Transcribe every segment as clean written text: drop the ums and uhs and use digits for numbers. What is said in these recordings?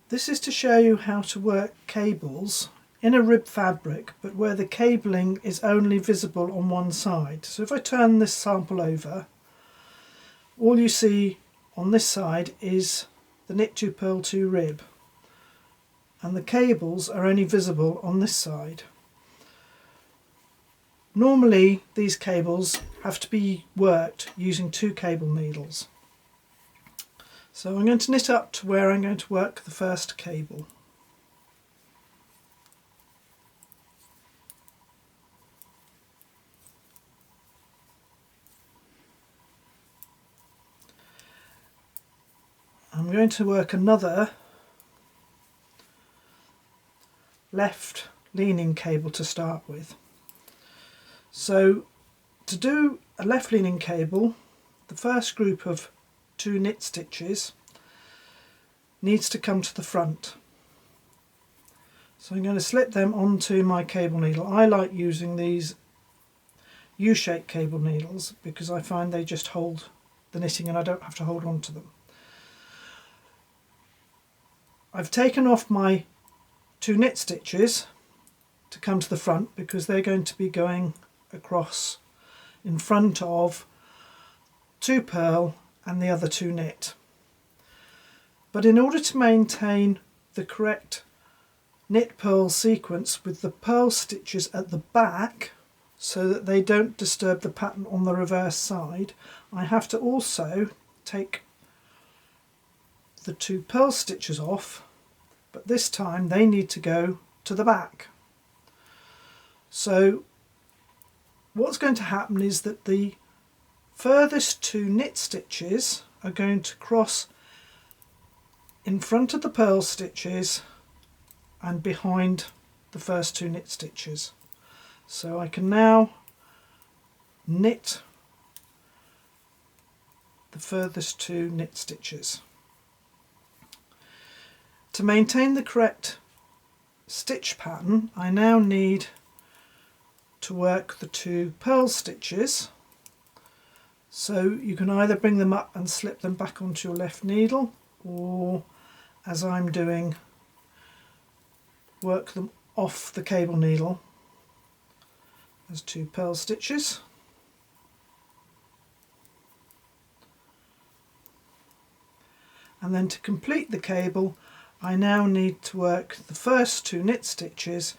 This is to show you how to work cables in a rib fabric, but where the cabling is only visible on one side. So if I turn this sample over, all you see on this side is the knit 2 purl 2 rib, and the cables are only visible on this side. Normally these cables have to be worked using 2 cable needles. So I'm going to knit up to where I'm going to work the first cable. I'm going to work another left leaning cable to start with. So to do a left leaning cable, the first group of 2 knit stitches needs to come to the front. So I'm going to slip them onto my cable needle. I like using these U-shaped cable needles because I find they just hold the knitting and I don't have to hold on to them. I've taken off my 2 knit stitches to come to the front because they're going to be going across in front of 2 purl and the other 2 knit. But in order to maintain the correct knit purl sequence with the purl stitches at the back so that they don't disturb the pattern on the reverse side, I have to also take the 2 purl stitches off, but this time they need to go to the back. So what's going to happen is that the furthest 2 knit stitches are going to cross in front of the purl stitches and behind the first 2 knit stitches. So I can now knit the furthest 2 knit stitches. To maintain the correct stitch pattern, I now need to work the 2 purl stitches. So you can either bring them up and slip them back onto your left needle, or as I'm doing, work them off the cable needle as 2 purl stitches. And then to complete the cable, I now need to work the first 2 knit stitches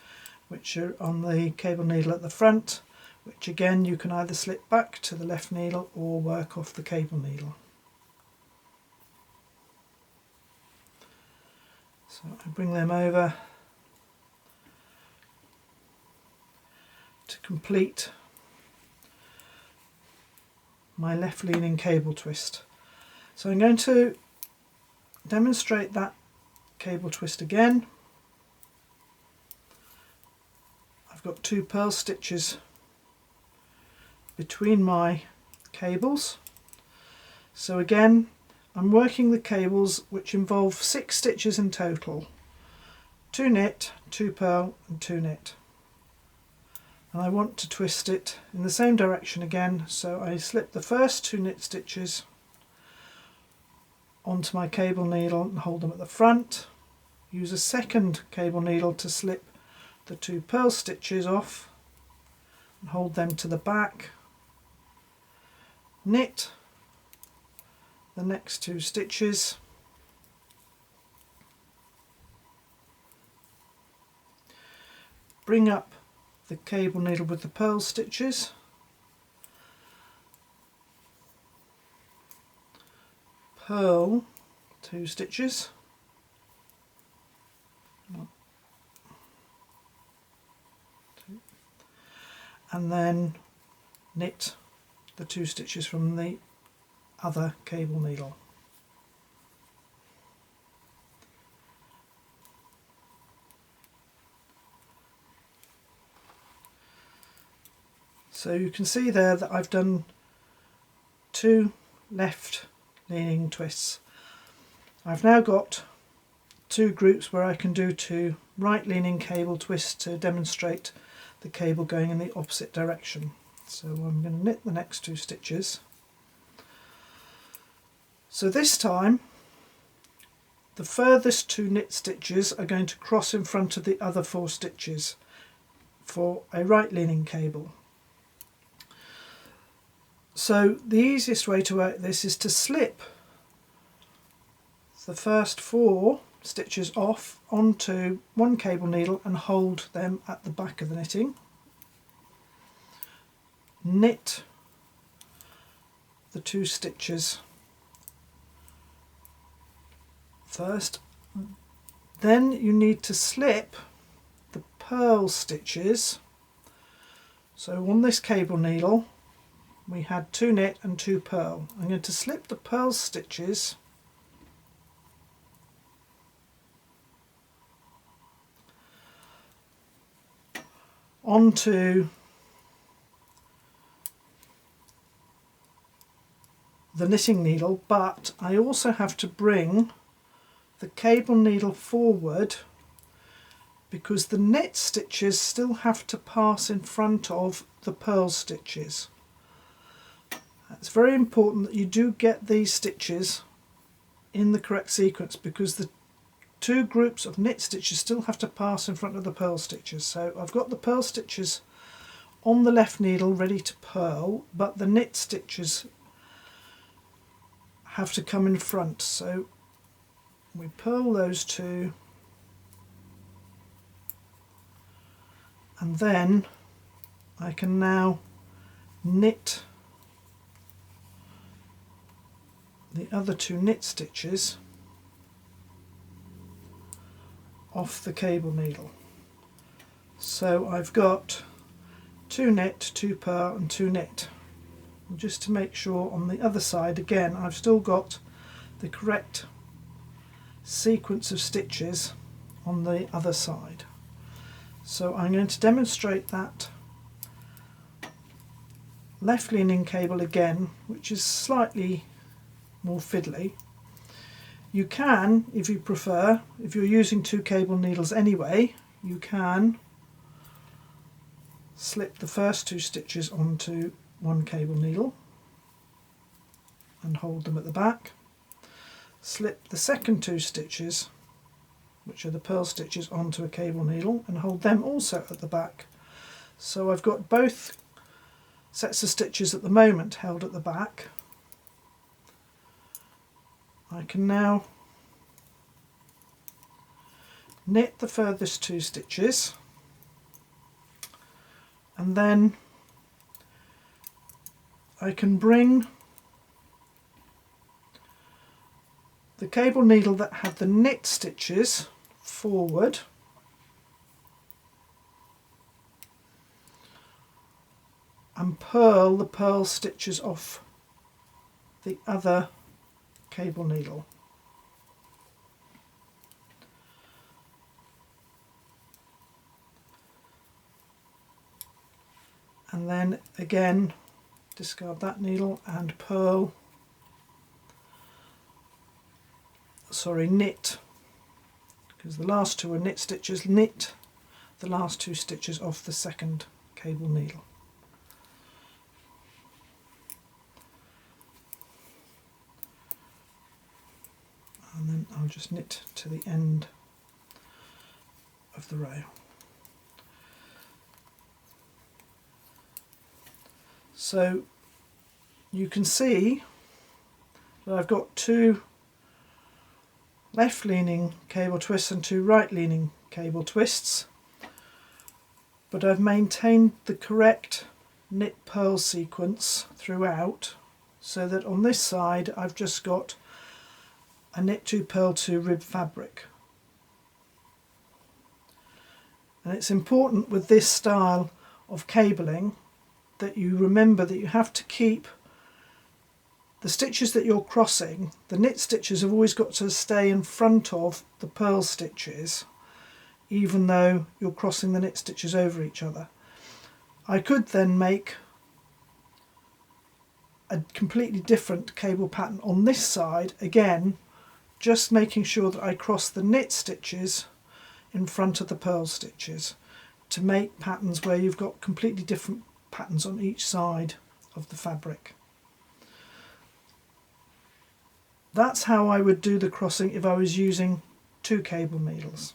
which are on the cable needle at the front, which again you can either slip back to the left needle or work off the cable needle. So I bring them over to complete my left leaning cable twist. So I'm going to demonstrate that cable twist again. I've got 2 purl stitches between my cables. So again, I'm working the cables which involve 6 stitches in total. 2 knit, 2 purl and 2 knit. And I want to twist it in the same direction again, so I slip the first 2 knit stitches onto my cable needle and hold them at the front. Use a second cable needle to slip the 2 purl stitches off and hold them to the back. Knit the next 2 stitches, bring up the cable needle with the purl stitches, purl 2 stitches, and then knit the 2 stitches from the other cable needle. So you can see there that I've done 2 left leaning twists. I've now got 2 groups where I can do 2 right leaning cable twists to demonstrate the cable going in the opposite direction. So I'm going to knit the next 2 stitches. So this time the furthest 2 knit stitches are going to cross in front of the other 4 stitches for a right leaning cable. So the easiest way to work this is to slip the first 4 stitches off onto one cable needle and hold them at the back of the knitting. Knit the 2 stitches first, then you need to slip the purl stitches. So on this cable needle we had 2 knit and 2 purl. I'm going to slip the purl stitches onto the knitting needle, but I also have to bring the cable needle forward because the knit stitches still have to pass in front of the purl stitches. It's very important that you do get these stitches in the correct sequence because the 2 groups of knit stitches still have to pass in front of the purl stitches. So I've got the purl stitches on the left needle ready to purl, but the knit stitches have to come in front. So we purl those 2, and then I can now knit the other 2 knit stitches off the cable needle. So I've got 2 knit, 2 purl and 2 knit. And just to make sure on the other side again I've still got the correct sequence of stitches on the other side. So I'm going to demonstrate that left leaning cable again, which is slightly more fiddly. You can, if you prefer, if you're using 2 cable needles anyway, you can slip the first 2 stitches onto one cable needle and hold them at the back. Slip the second 2 stitches, which are the purl stitches, onto a cable needle and hold them also at the back. So I've got both sets of stitches at the moment held at the back. I can now knit the furthest 2 stitches and then I can bring the cable needle that had the knit stitches forward and purl the purl stitches off the other cable needle. And then again discard that needle and purl, knit, because the last 2 are knit stitches, knit the last 2 stitches off the second cable needle. And then I'll just knit to the end of the row. So you can see that I've got 2 left leaning cable twists and 2 right leaning cable twists, but I've maintained the correct knit purl sequence throughout, so that on this side I've just got a knit 2 purl 2 rib fabric. And it's important with this style of cabling that you remember that you have to keep the stitches that you're crossing, the knit stitches have always got to stay in front of the purl stitches, even though you're crossing the knit stitches over each other. I could then make a completely different cable pattern on this side, again just making sure that I cross the knit stitches in front of the purl stitches to make patterns where you've got completely different patterns on each side of the fabric. that's how I would do the crossing if I was using 2 cable needles.